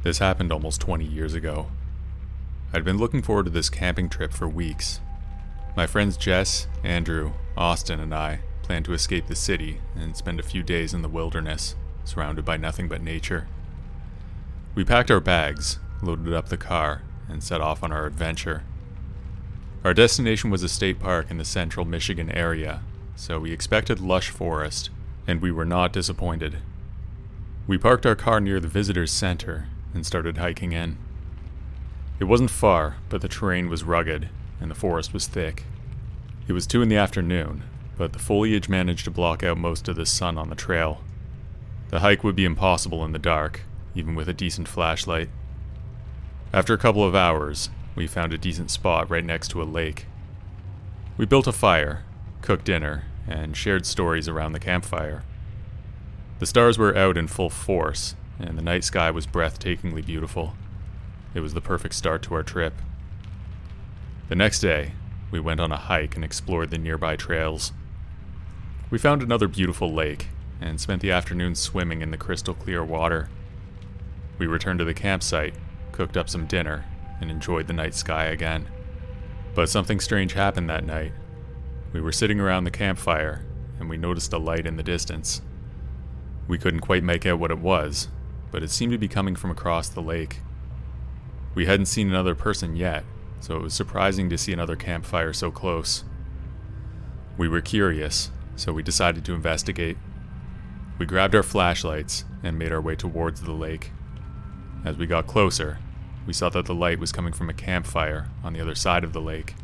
This happened almost 20 years ago. I'd been looking forward to this camping trip for weeks. My friends Jess, Andrew, Austin, and I planned to escape the city and spend a few days in the wilderness, surrounded by nothing but nature. We packed our bags, loaded up the car, and set off on our adventure. Our destination was a state park in the central Michigan area, so we expected lush forest, and we were not disappointed. We parked our car near the visitors center and started hiking in. It wasn't far, but the terrain was rugged, and the forest was thick. It was 2 in the afternoon, but the foliage managed to block out most of the sun on the trail. The hike would be impossible in the dark, even with a decent flashlight. After a couple of hours, we found a decent spot right next to a lake. We built a fire, cooked dinner, and shared stories around the campfire. The stars were out in full force, and the night sky was breathtakingly beautiful. It was the perfect start to our trip. The next day, we went on a hike and explored the nearby trails. We found another beautiful lake, and spent the afternoon swimming in the crystal clear water. We returned to the campsite, cooked up some dinner, and enjoyed the night sky again. But something strange happened that night. We were sitting around the campfire, and we noticed a light in the distance. We couldn't quite make out what it was, but it seemed to be coming from across the lake. We hadn't seen another person yet, so it was surprising to see another campfire so close. We were curious, so we decided to investigate. We grabbed our flashlights and made our way towards the lake. As we got closer, we saw that the light was coming from a campfire on the other side of the lake.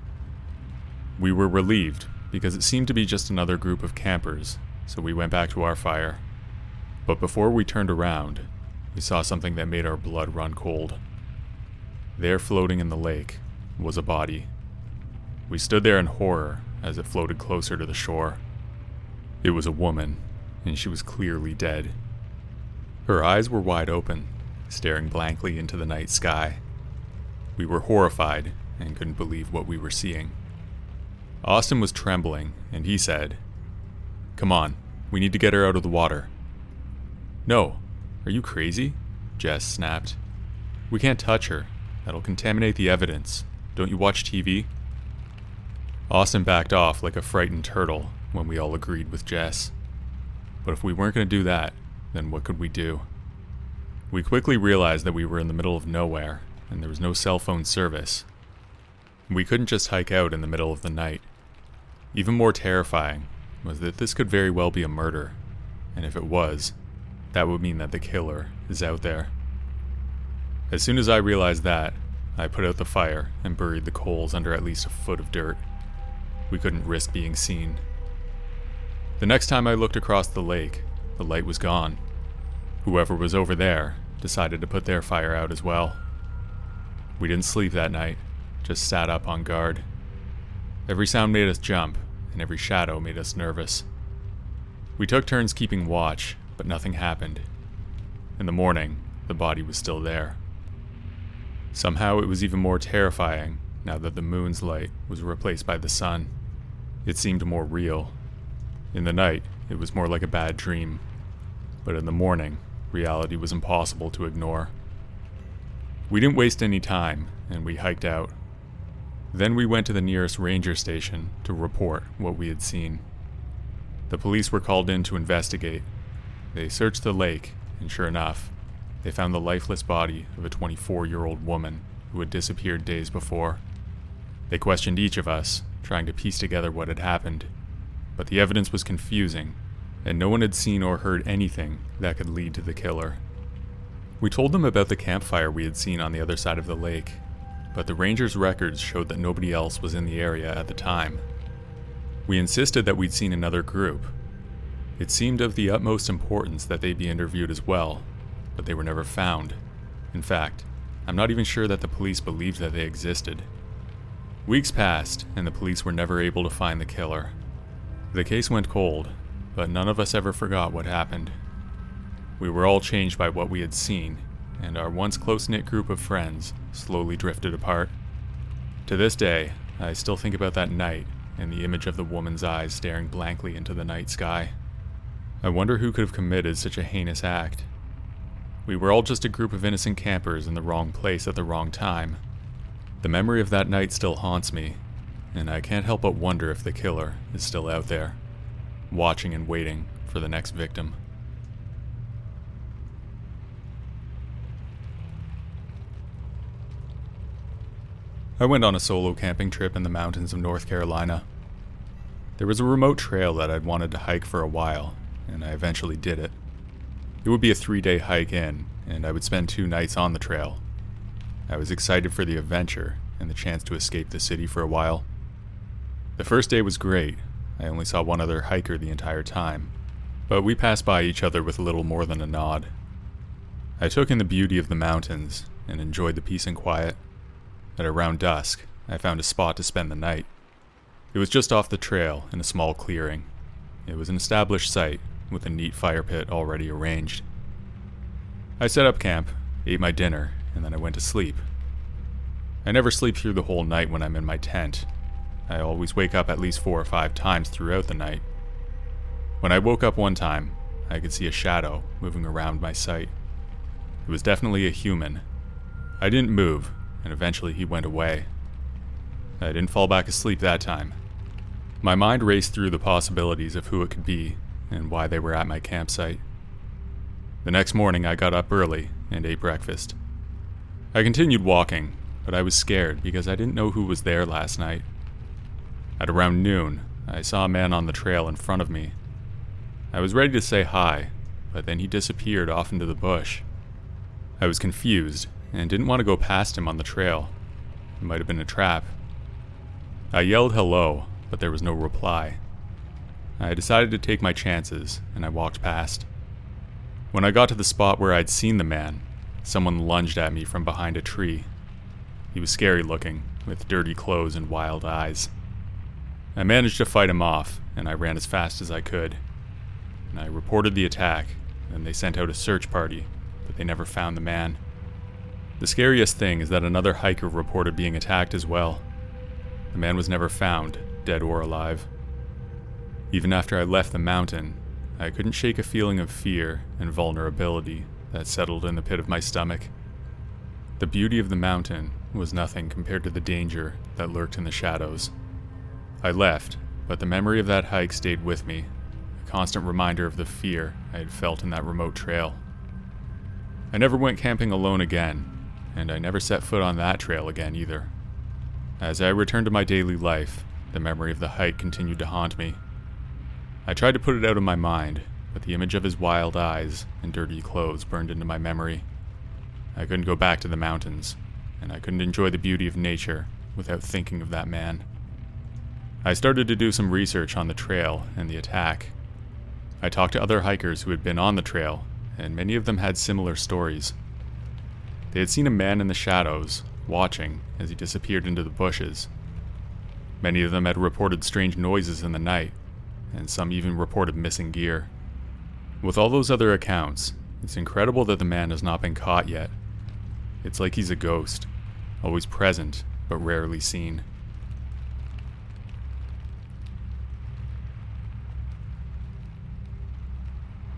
We were relieved, because it seemed to be just another group of campers, so we went back to our fire. But before we turned around, we saw something that made our blood run cold. There, floating in the lake, was a body. We stood there in horror as it floated closer to the shore. It was a woman, and she was clearly dead. Her eyes were wide open, staring blankly into the night sky. We were horrified and couldn't believe what we were seeing. Austin was trembling, and he said, "Come on, we need to get her out of the water." "No, are you crazy?" Jess snapped. "We can't touch her. That'll contaminate the evidence. Don't you watch TV?" Austin backed off like a frightened turtle when we all agreed with Jess. But if we weren't going to do that, then what could we do? We quickly realized that we were in the middle of nowhere, and there was no cell phone service. We couldn't just hike out in the middle of the night. Even more terrifying was that this could very well be a murder, and if it was, that would mean that the killer is out there. As soon as I realized that, I put out the fire and buried the coals under at least a foot of dirt. We couldn't risk being seen. The next time I looked across the lake, the light was gone. Whoever was over there decided to put their fire out as well. We didn't sleep that night, just sat up on guard. Every sound made us jump, and every shadow made us nervous. We took turns keeping watch, but nothing happened. In the morning, the body was still there. Somehow it was even more terrifying now that the moon's light was replaced by the sun. It seemed more real. In the night, it was more like a bad dream, but in the morning, reality was impossible to ignore. We didn't waste any time, and we hiked out. Then we went to the nearest ranger station to report what we had seen. The police were called in to investigate. They searched the lake, and sure enough, they found the lifeless body of a 24-year-old woman who had disappeared days before. They questioned each of us, trying to piece together what had happened, but the evidence was confusing, and no one had seen or heard anything that could lead to the killer. We told them about the campfire we had seen on the other side of the lake, but the rangers' records showed that nobody else was in the area at the time. We insisted that we'd seen another group. It seemed of the utmost importance that they be interviewed as well, but they were never found. In fact, I'm not even sure that the police believed that they existed. Weeks passed, and the police were never able to find the killer. The case went cold, but none of us ever forgot what happened. We were all changed by what we had seen, and our once close-knit group of friends slowly drifted apart. To this day, I still think about that night and the image of the woman's eyes staring blankly into the night sky. I wonder who could have committed such a heinous act. We were all just a group of innocent campers in the wrong place at the wrong time. The memory of that night still haunts me, and I can't help but wonder if the killer is still out there, watching and waiting for the next victim. I went on a solo camping trip in the mountains of North Carolina. There was a remote trail that I'd wanted to hike for a while, and I eventually did it. It would be a 3-day hike in, and I would spend 2 nights on the trail. I was excited for the adventure and the chance to escape the city for a while. The first day was great. I only saw one other hiker the entire time, but we passed by each other with little more than a nod. I took in the beauty of the mountains and enjoyed the peace and quiet. At around dusk, I found a spot to spend the night. It was just off the trail in a small clearing. It was an established site with a neat fire pit already arranged. I set up camp, ate my dinner, and then I went to sleep. I never sleep through the whole night when I'm in my tent. I always wake up at least 4 or 5 times throughout the night. When I woke up one time, I could see a shadow moving around my sight. It was definitely a human. I didn't move, and eventually he went away. I didn't fall back asleep that time. My mind raced through the possibilities of who it could be and why they were at my campsite. The next morning I got up early and ate breakfast. I continued walking, but I was scared because I didn't know who was there last night. At around noon, I saw a man on the trail in front of me. I was ready to say hi, but then he disappeared off into the bush. I was confused and didn't want to go past him on the trail. It might have been a trap. I yelled hello, but there was no reply. I decided to take my chances, and I walked past. When I got to the spot where I'd seen the man, someone lunged at me from behind a tree. He was scary looking, with dirty clothes and wild eyes. I managed to fight him off, and I ran as fast as I could. And I reported the attack, and they sent out a search party, but they never found the man. The scariest thing is that another hiker reported being attacked as well. The man was never found, dead or alive. Even after I left the mountain, I couldn't shake a feeling of fear and vulnerability that settled in the pit of my stomach. The beauty of the mountain was nothing compared to the danger that lurked in the shadows. I left, but the memory of that hike stayed with me, a constant reminder of the fear I had felt in that remote trail. I never went camping alone again, and I never set foot on that trail again either. As I returned to my daily life, the memory of the hike continued to haunt me. I tried to put it out of my mind, but the image of his wild eyes and dirty clothes burned into my memory. I couldn't go back to the mountains, and I couldn't enjoy the beauty of nature without thinking of that man. I started to do some research on the trail and the attack. I talked to other hikers who had been on the trail, and many of them had similar stories. They had seen a man in the shadows, watching as he disappeared into the bushes. Many of them had reported strange noises in the night, and some even reported missing gear. With all those other accounts, it's incredible that the man has not been caught yet. It's like he's a ghost, always present, but rarely seen.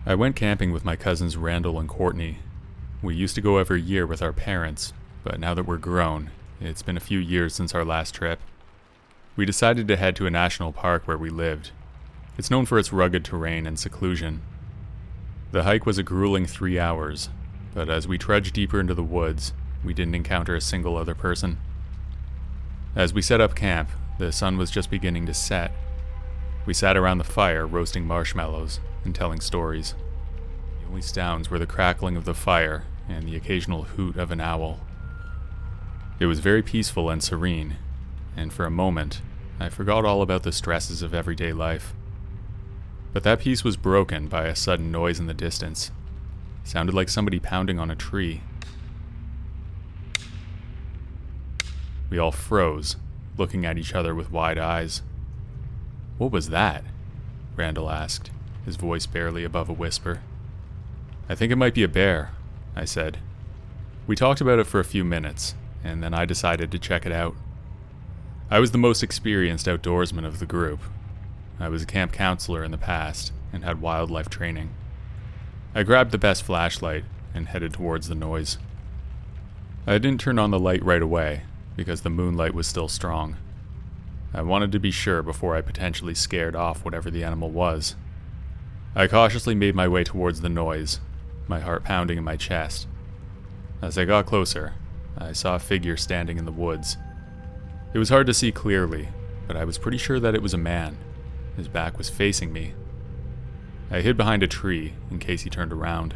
I went camping with my cousins Randall and Courtney. We used to go every year with our parents, but now that we're grown, it's been a few years since our last trip. We decided to head to a national park where we lived. It's known for its rugged terrain and seclusion. The hike was a grueling 3 hours, but as we trudged deeper into the woods, we didn't encounter a single other person. As we set up camp, the sun was just beginning to set. We sat around the fire roasting marshmallows and telling stories. The only sounds were the crackling of the fire and the occasional hoot of an owl. It was very peaceful and serene, and for a moment, I forgot all about the stresses of everyday life. But that peace was broken by a sudden noise in the distance. It sounded like somebody pounding on a tree. We all froze, looking at each other with wide eyes. "What was that?" Randall asked, his voice barely above a whisper. "I think it might be a bear," I said. We talked about it for a few minutes, and then I decided to check it out. I was the most experienced outdoorsman of the group. I was a camp counselor in the past and had wildlife training. I grabbed the best flashlight and headed towards the noise. I didn't turn on the light right away, because the moonlight was still strong. I wanted to be sure before I potentially scared off whatever the animal was. I cautiously made my way towards the noise, my heart pounding in my chest. As I got closer, I saw a figure standing in the woods. It was hard to see clearly, but I was pretty sure that it was a man. His back was facing me. I hid behind a tree in case he turned around.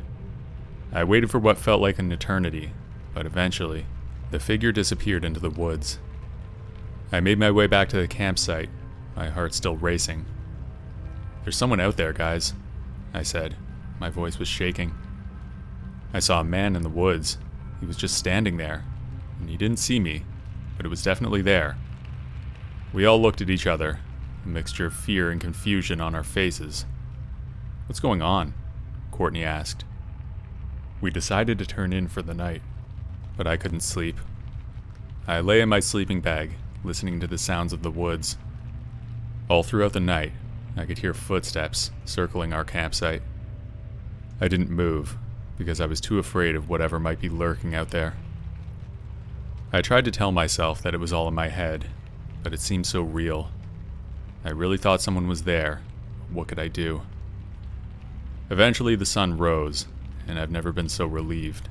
I waited for what felt like an eternity, but eventually, the figure disappeared into the woods. I made my way back to the campsite, my heart still racing. "There's someone out there, guys," I said. My voice was shaking. I saw a man in the woods. He was just standing there, and he didn't see me, but it was definitely there. We all looked at each other, a mixture of fear and confusion on our faces. "What's going on?" Courtney asked. We decided to turn in for the night, but I couldn't sleep. I lay in my sleeping bag, listening to the sounds of the woods. All throughout the night, I could hear footsteps circling our campsite. I didn't move, because I was too afraid of whatever might be lurking out there. I tried to tell myself that it was all in my head, but it seemed so real. I really thought someone was there. What could I do? Eventually the sun rose, and I've never been so relieved.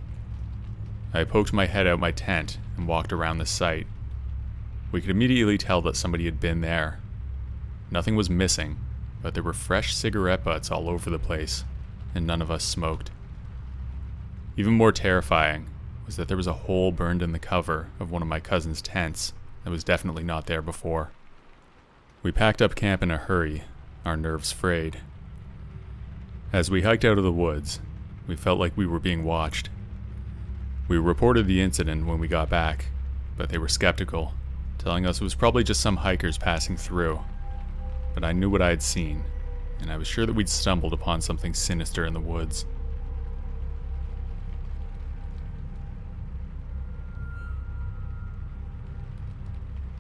I poked my head out my tent and walked around the site. We could immediately tell that somebody had been there. Nothing was missing, but there were fresh cigarette butts all over the place, and none of us smoked. Even more terrifying was that there was a hole burned in the cover of one of my cousin's tents that was definitely not there before. We packed up camp in a hurry, our nerves frayed. As we hiked out of the woods, we felt like we were being watched. We reported the incident when we got back, but they were skeptical, telling us it was probably just some hikers passing through. But I knew what I had seen, and I was sure that we'd stumbled upon something sinister in the woods.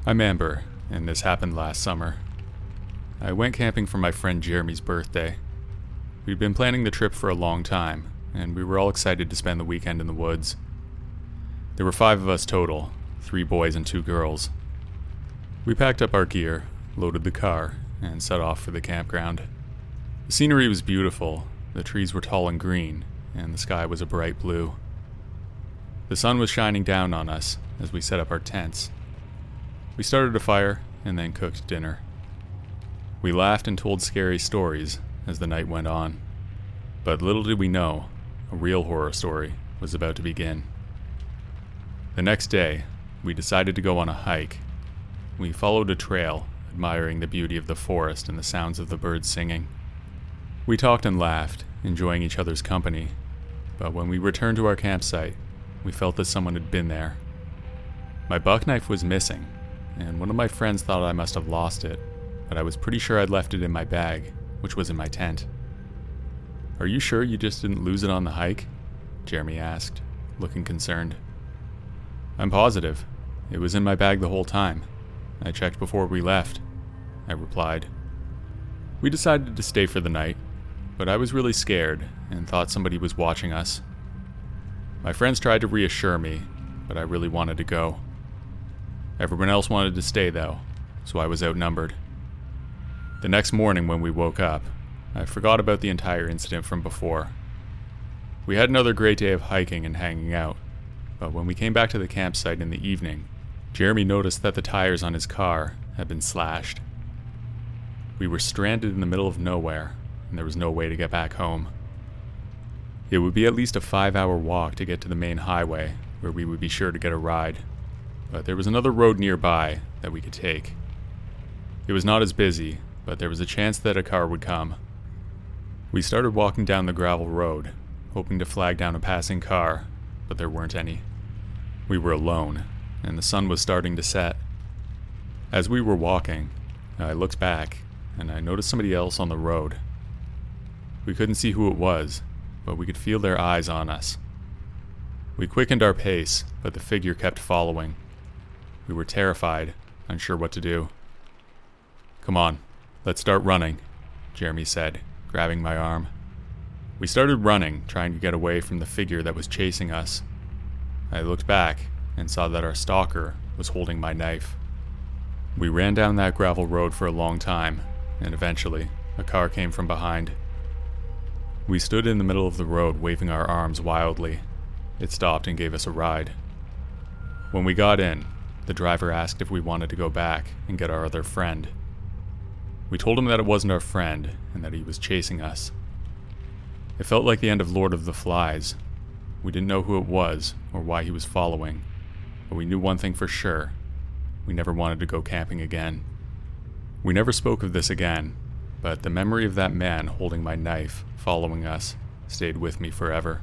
I'm Amber, and this happened last summer. I went camping for my friend Jeremy's birthday. We'd been planning the trip for a long time, and we were all excited to spend the weekend in the woods. There were 5 of us total, 3 boys and 2 girls. We packed up our gear, loaded the car, and set off for the campground. The scenery was beautiful, the trees were tall and green, and the sky was a bright blue. The sun was shining down on us as we set up our tents. We started a fire and then cooked dinner. We laughed and told scary stories as the night went on. But little did we know, a real horror story was about to begin. The next day, we decided to go on a hike. We followed a trail, admiring the beauty of the forest and the sounds of the birds singing. We talked and laughed, enjoying each other's company. But when we returned to our campsite, we felt that someone had been there. My buck knife was missing, and one of my friends thought I must have lost it, but I was pretty sure I'd left it in my bag, which was in my tent. "Are you sure you just didn't lose it on the hike?" Jeremy asked, looking concerned. "I'm positive. It was in my bag the whole time. I checked before we left," I replied. We decided to stay for the night, but I was really scared and thought somebody was watching us. My friends tried to reassure me, but I really wanted to go. Everyone else wanted to stay though, so I was outnumbered. The next morning when we woke up, I forgot about the entire incident from before. We had another great day of hiking and hanging out, but when we came back to the campsite in the evening, Jeremy noticed that the tires on his car had been slashed. We were stranded in the middle of nowhere, and there was no way to get back home. It would be at least a 5-hour walk to get to the main highway, where we would be sure to get a ride, but there was another road nearby that we could take. It was not as busy, but there was a chance that a car would come. We started walking down the gravel road, hoping to flag down a passing car, but there weren't any. We were alone, and the sun was starting to set. As we were walking, I looked back, and I noticed somebody else on the road. We couldn't see who it was, but we could feel their eyes on us. We quickened our pace, but the figure kept following. We were terrified, unsure what to do. "Come on, let's start running," Jeremy said, grabbing my arm. We started running, trying to get away from the figure that was chasing us. I looked back and saw that our stalker was holding my knife. We ran down that gravel road for a long time, and eventually, a car came from behind. We stood in the middle of the road waving our arms wildly. It stopped and gave us a ride. When we got in, the driver asked if we wanted to go back and get our other friend. We told him that it wasn't our friend and that he was chasing us. It felt like the end of Lord of the Flies. We didn't know who it was or why he was following, but we knew one thing for sure. We never wanted to go camping again. We never spoke of this again, but the memory of that man holding my knife, following us, stayed with me forever.